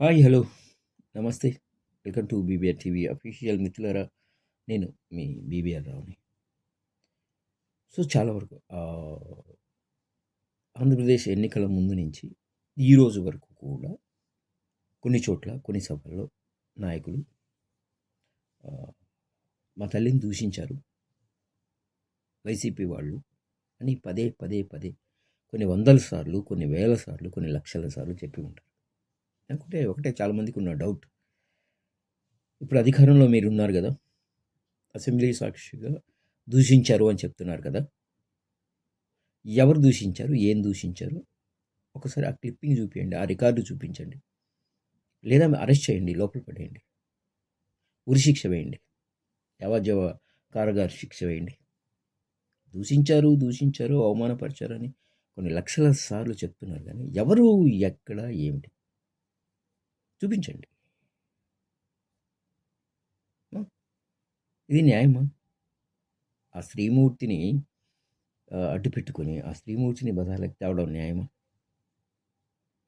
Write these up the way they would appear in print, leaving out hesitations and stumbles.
Hi hello నమస్తే. Welcome to BBR TV official మిత్రులారా. నేను మీ బీబీఆర్ రావుని. సో చాలా వరకు ఆంధ్రప్రదేశ్ ఎన్నికల ముందు నుంచి ఈ రోజు వరకు కూడా కొన్ని చోట్ల కొన్ని సభల్లో నాయకులు ఆ, మా తల్లిని దూషించారు వైసీపీ వాళ్ళు అని పదే పదే పదే కొన్ని వందల సార్లు, కొన్ని వేల సార్లు, కొన్ని లక్షల సార్లు చెప్పి ఉంటారు. అనుకుంటే ఒకటే చాలామందికి ఉన్న డౌట్, ఇప్పుడు అధికారంలో మీరు ఉన్నారు కదా, అసెంబ్లీ సాక్షిగా దూషించారు అని చెప్తున్నారు కదా, ఎవరు దూషించారు, ఏం దూషించారు, ఒకసారి ఆ క్లిప్పింగ్ చూపించండి, ఆ రికార్డు చూపించండి, లేదా అరెస్ట్ చేయండి, లోపల పడేయండి, ఉరిశిక్ష వేయండి, యావజ్జీవ కారాగార శిక్ష వేయండి. దూషించారు దూషించారు అవమానపరిచారని కొన్ని లక్షల సార్లు చెప్తున్నారు, కానీ ఎవరు, ఎక్కడ, ఏమిటి చూపించండి. ఇది న్యాయమా? ఆ శ్రీమూర్తిని అడ్డు పెట్టుకొని ఆ శ్రీమూర్తిని బదాలకు తేవడం న్యాయమా?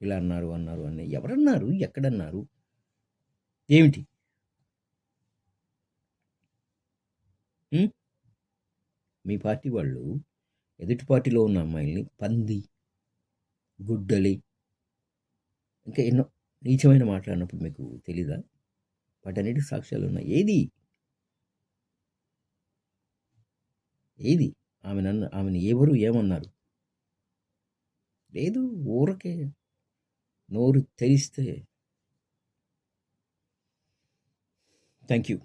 ఇలా అన్నారు అన్నారు అని ఎవరన్నారు, ఎక్కడన్నారు, ఏమిటి? మీ పార్టీ వాళ్ళు ఎదుటి పార్టీలో ఉన్న అమ్మాయిల్ని పంది, గుడ్డలి, ఇంకా ఎన్నో నీచమైన మాట్లాడినప్పుడు మీకు తెలీదా? వాటన్నిటికి సాక్ష్యాలు ఉన్నాయి. ఏది ఏది ఆమెని ఎవరు ఏమన్నారు? లేదు, ఊరకే నోరు తెరిస్తే. Thank you.